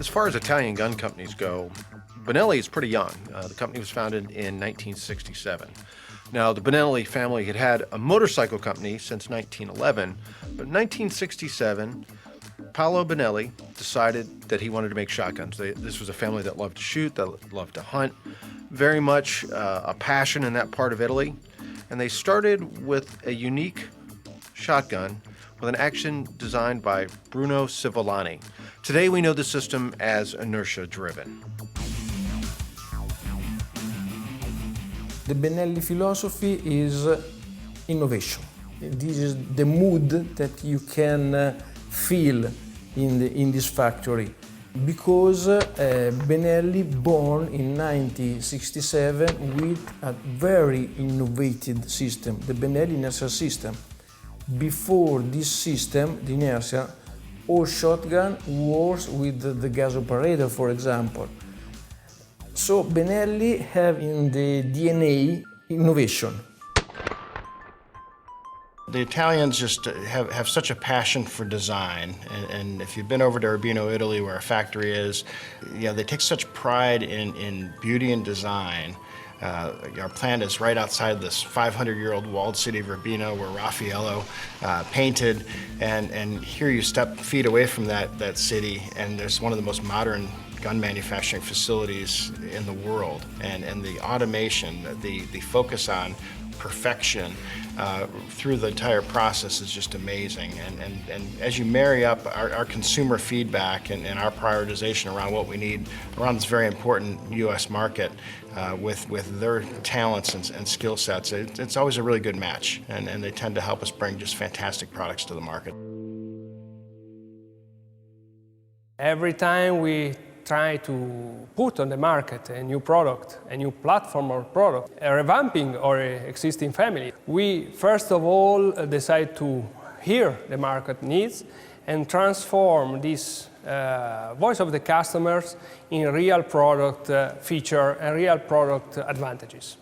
As far as Italian gun companies go, Benelli is pretty young. The company was founded in 1967. Now, the Benelli family had had a motorcycle company since 1911, but in 1967, Paolo Benelli decided that he wanted to make shotguns. This was a family that loved to shoot, that loved to hunt, very much a passion in that part of Italy. And they started with a unique shotgun with an action designed by Bruno Civillani. Today we know the system as Inertia driven. The Benelli philosophy is innovation. This is the mood that you can feel in this factory. Because Benelli born in 1967 with a very innovative system, the Benelli Inertia system. Before this system, the Inertia, all shotgun works with the gas operator, for example. So Benelli have in the DNA innovation. The Italians just have such a passion for design, and if you've been over to Urbino, Italy, where our factory is, they take such pride in beauty and design. Our plant is right outside this 500-year-old walled city of Urbino, where Raffaello painted, and here you step feet away from that city, and there's one of the most modern gun manufacturing facilities in the world, and the automation, the focus on perfection through the entire process is just amazing. And as you marry up our consumer feedback and our prioritization around what we need around this very important U.S. market with their talents and skill sets, it's always a really good match, and they tend to help us bring just fantastic products to the market. Every time we try to put on the market a new product, a new platform or product, a revamping or an existing family, we first of all decide to hear the market needs and transform this voice of the customers in real product feature and real product advantages.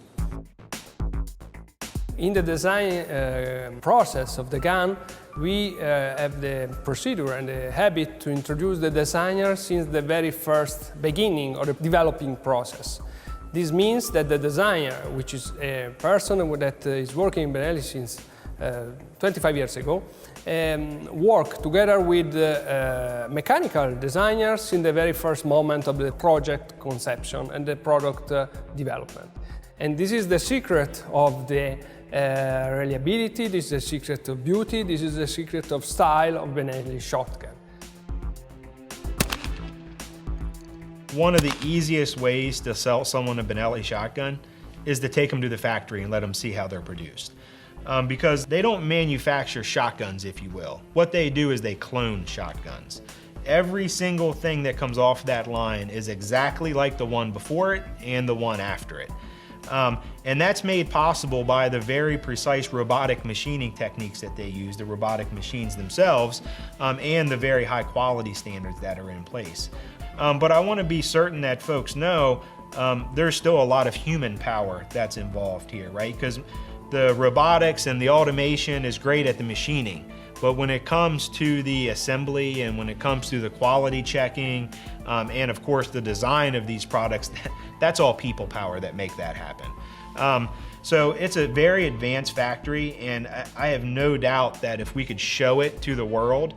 In the design process of the gun, we have the procedure and the habit to introduce the designer since the very first beginning of the developing process. This means that the designer, which is a person that is working in Benelli since 25 years ago, work together with mechanical designers in the very first moment of the project conception and the product development. And this is the secret of the reliability, this is the secret of beauty, this is the secret of style of Benelli shotgun. One of the easiest ways to sell someone a Benelli shotgun is to take them to the factory and let them see how they're produced. Because they don't manufacture shotguns, if you will. What they do is they clone shotguns. Every single thing that comes off that line is exactly like the one before it and the one after it. And that's made possible by the very precise robotic machining techniques that they use, the robotic machines themselves, and the very high quality standards that are in place. But I want to be certain that folks know there's still a lot of human power that's involved here, right? Because the robotics and the automation is great at the machining, but when it comes to the assembly and when it comes to the quality checking, and of course the design of these products, that's all people power that make that happen. So it's a very advanced factory, and I have no doubt that if we could show it to the world,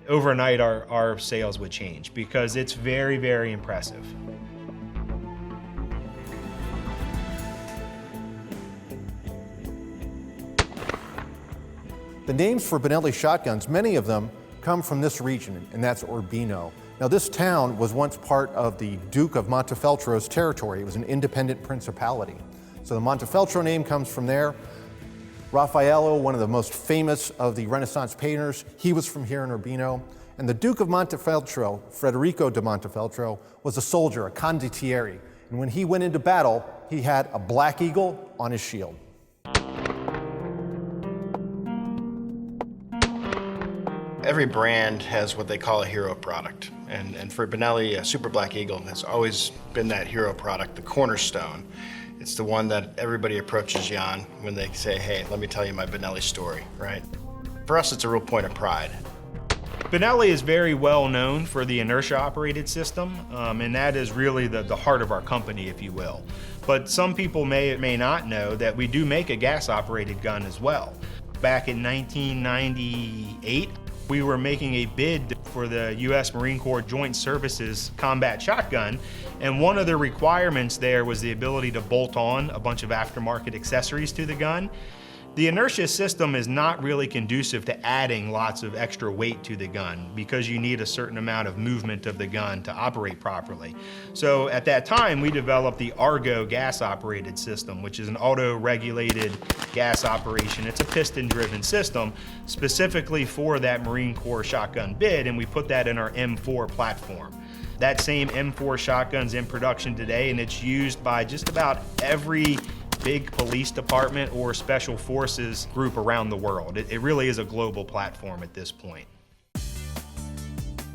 overnight our sales would change, because it's very, very impressive. The names for Benelli shotguns, many of them come from this region, and that's Urbino. Now, this town was once part of the Duke of Montefeltro's territory. It was an independent principality. So the Montefeltro name comes from there. Raffaello, one of the most famous of the Renaissance painters, he was from here in Urbino. And the Duke of Montefeltro, Federico de Montefeltro, was a soldier, a condottieri. And when he went into battle, he had a black eagle on his shield. Every brand has what they call a hero product. And for Benelli, Super Black Eagle has always been that hero product, the cornerstone. It's the one that everybody approaches you on when they say, hey, let me tell you my Benelli story, right? For us, it's a real point of pride. Benelli is very well known for the Inertia operated system, and that is really the heart of our company, if you will. But some people may or may not know that we do make a gas operated gun as well. Back in 1998, we were making a bid for the U.S. Marine Corps Joint Services combat shotgun, and one of the requirements there was the ability to bolt on a bunch of aftermarket accessories to the gun. The Inertia system is not really conducive to adding lots of extra weight to the gun because you need a certain amount of movement of the gun to operate properly. So at that time, we developed the Argo gas-operated system, which is an auto-regulated gas operation. It's a piston-driven system specifically for that Marine Corps shotgun bid, and we put that in our M4 platform. That same M4 shotgun's in production today, and it's used by just about every big police department or special forces group around the world. It really is a global platform at this point.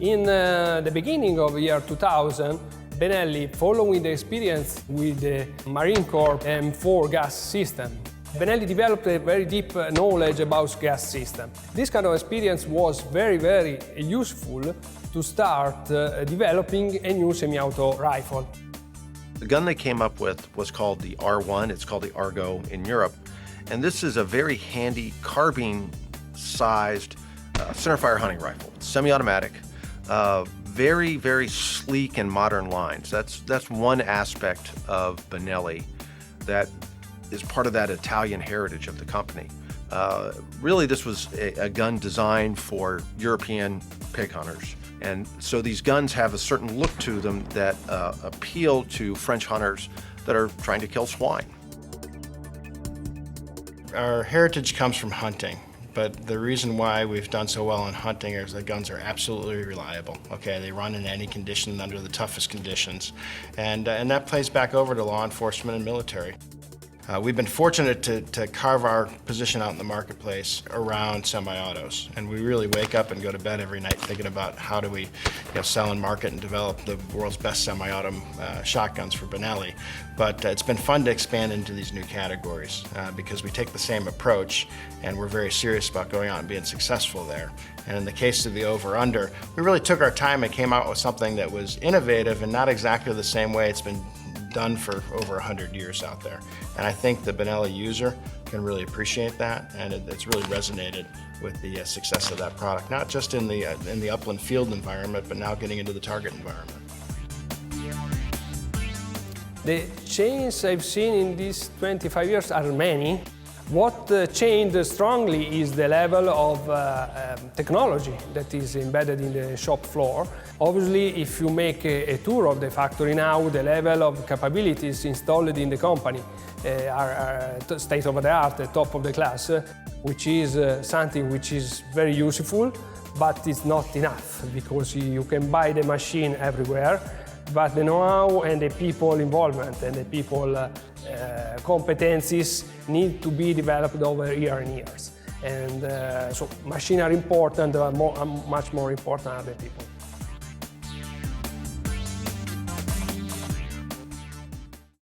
In the beginning of the year 2000, Benelli, following the experience with the Marine Corps M4 gas system, Benelli developed a very deep knowledge about gas system. This kind of experience was very, very useful to start developing a new semi-auto rifle. The gun they came up with was called the R1. It's called the Argo in Europe. And this is a very handy carbine-sized centerfire hunting rifle. It's semi-automatic, very, very sleek and modern lines. That's one aspect of Benelli that is part of that Italian heritage of the company. Really, this was a gun designed for European pig hunters. And so these guns have a certain look to them that appeal to French hunters that are trying to kill swine. Our heritage comes from hunting, but the reason why we've done so well in hunting is the guns are absolutely reliable. Okay, they run in any condition under the toughest conditions, and that plays back over to law enforcement and military. We've been fortunate to carve our position out in the marketplace around semi-autos, and we really wake up and go to bed every night thinking about how do we sell and market and develop the world's best semi-auto shotguns for Benelli. But it's been fun to expand into these new categories because we take the same approach and we're very serious about going out and being successful there. And in the case of the over-under, we really took our time and came out with something that was innovative and not exactly the same way it's been done for over 100 years out there. And I think the Benelli user can really appreciate that, and it's really resonated with the success of that product, not just in the upland field environment, but now getting into the target environment. The changes I've seen in these 25 years are many. What changed strongly is the level of technology that is embedded in the shop floor. Obviously, if you make a tour of the factory now, the level of capabilities installed in the company are state-of-the-art, top of the class, which is something which is very useful, but it's not enough because you can buy the machine everywhere, but the know-how and the people involvement and the people competencies need to be developed over years and years. And so machines are important, but much more important are the people.